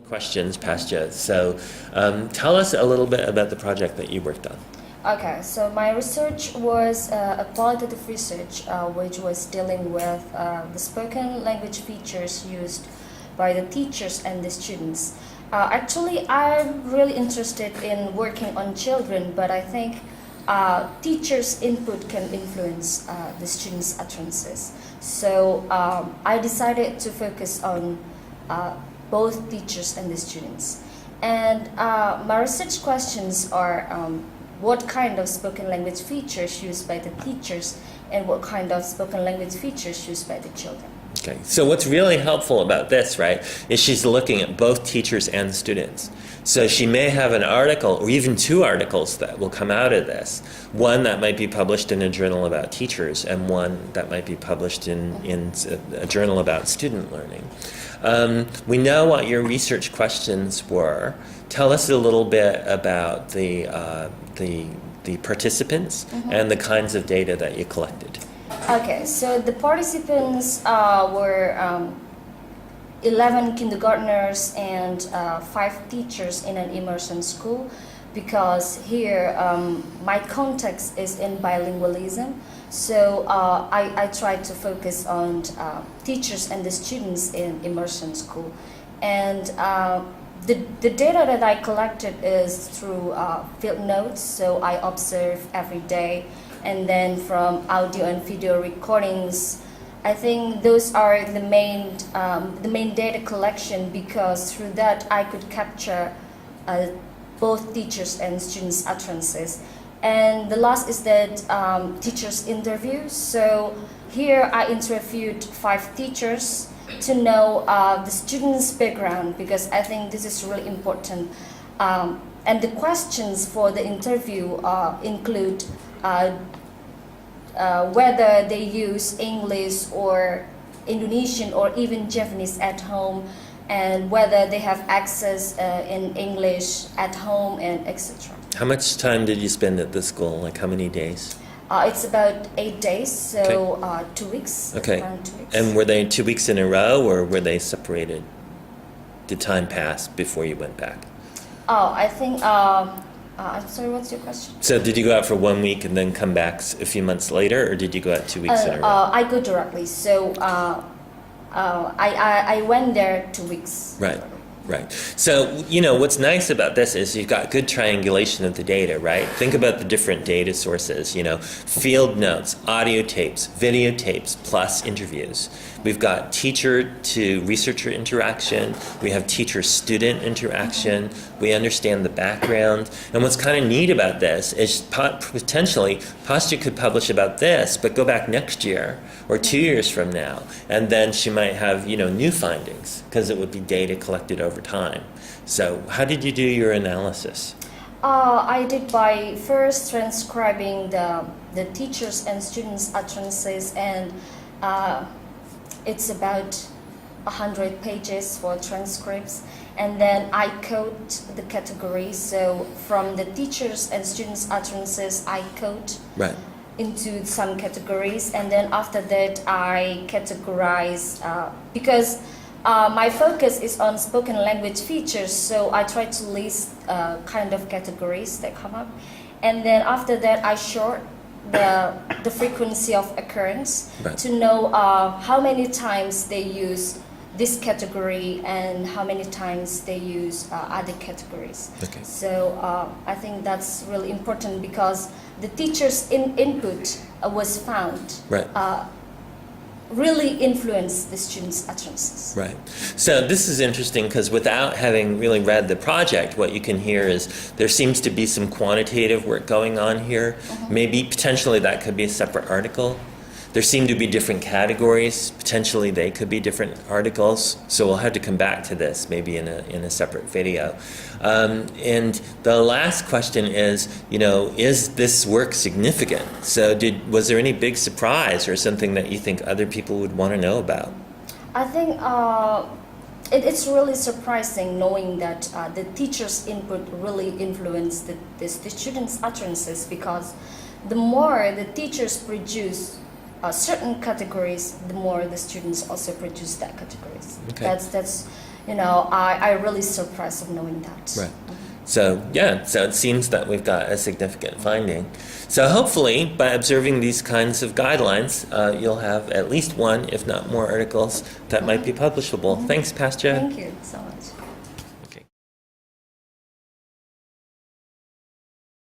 Questions past you. So tell us a little bit about the project that you worked on. Okay, so my research was a qualitative research which was dealing with the spoken language features used by the teachers and the students. Actually, I'm really interested in working on children, but I think teachers' input can influence the students' utterances. So I decided to focus on both teachers and the students. And my research questions are what kind of spoken language features used by the teachers and what kind of spoken language features used by the children. Okay, so what's really helpful about this, right, is she's looking at both teachers and students. So she may have an article or even two articles that will come out of this. One that might be published in a journal about teachers and one that might be published in a journal about student learning. We know what your research questions were. Tell us a little bit about the participants and the kinds of data that you collected. Okay, so the participants were 11 kindergartners and 5 teachers in an immersion school, because here my context is in bilingualism. So I tried to focus on teachers and the students in immersion school. And the data that I collected is through field notes, so I observe every day. And then from audio and video recordings, I think those are the main data collection, because through that I could capture both teachers and students' utterances. And the last is that teachers' interviews. So here I interviewed 5 teachers to know the students' background, because I think this is really important. And the questions for the interview include whether they use English or Indonesian or even Japanese at home, and whether they have access in English at home, and etc. How much time did you spend at the school? Like how many days? It's about 8 days, so 2 weeks. Okay. Around 2 weeks. And were they 2 weeks in a row or were they separated? Did time pass before you went back? Oh, I think, I'm sorry, what's your question? So did you go out for 1 week and then come back a few months later, or did you go out 2 weeks in a row? I go directly, so I went there 2 weeks. Right. Right. So, what's nice about this is you've got good triangulation of the data, right? Think about the different data sources, field notes, audio tapes, videotapes, plus interviews. We've got teacher to researcher interaction. We have teacher-student interaction. We understand the background. And what's kind of neat about this is potentially Pastja could publish about this, but go back next year or 2 years from now. And then she might have, new findings, because it would be data collected over time. So how did you do your analysis? I did by first transcribing the teachers and students' utterances, and it's about 100 pages for transcripts. And then I code the categories. So from the teachers and students' utterances, I code into some categories. And then after that, I categorize, because my focus is on spoken language features, so I try to list kind of categories that come up. And then after that, I sort the frequency of occurrence to know how many times they use this category and how many times they use other categories. Okay. So I think that's really important, because the teacher's input was found really influence the students' utterances. Right. So this is interesting, because without having really read the project, what you can hear is there seems to be some quantitative work going on here. Maybe potentially that could be a separate article. There seem to be different categories. Potentially they could be different articles. So we'll have to come back to this maybe in a separate video. And the last question is this work significant? So was there any big surprise or something that you think other people would want to know about? I think it's really surprising knowing that the teacher's input really influenced the students' utterances, because the more the teachers produce certain categories, the more the students also produce that categories. Okay. That's I really surprised of knowing that. Right. So it seems that we've got a significant finding. So hopefully, by observing these kinds of guidelines, you'll have at least one, if not more, articles that might be publishable. Thanks, Pastor. Thank you so much.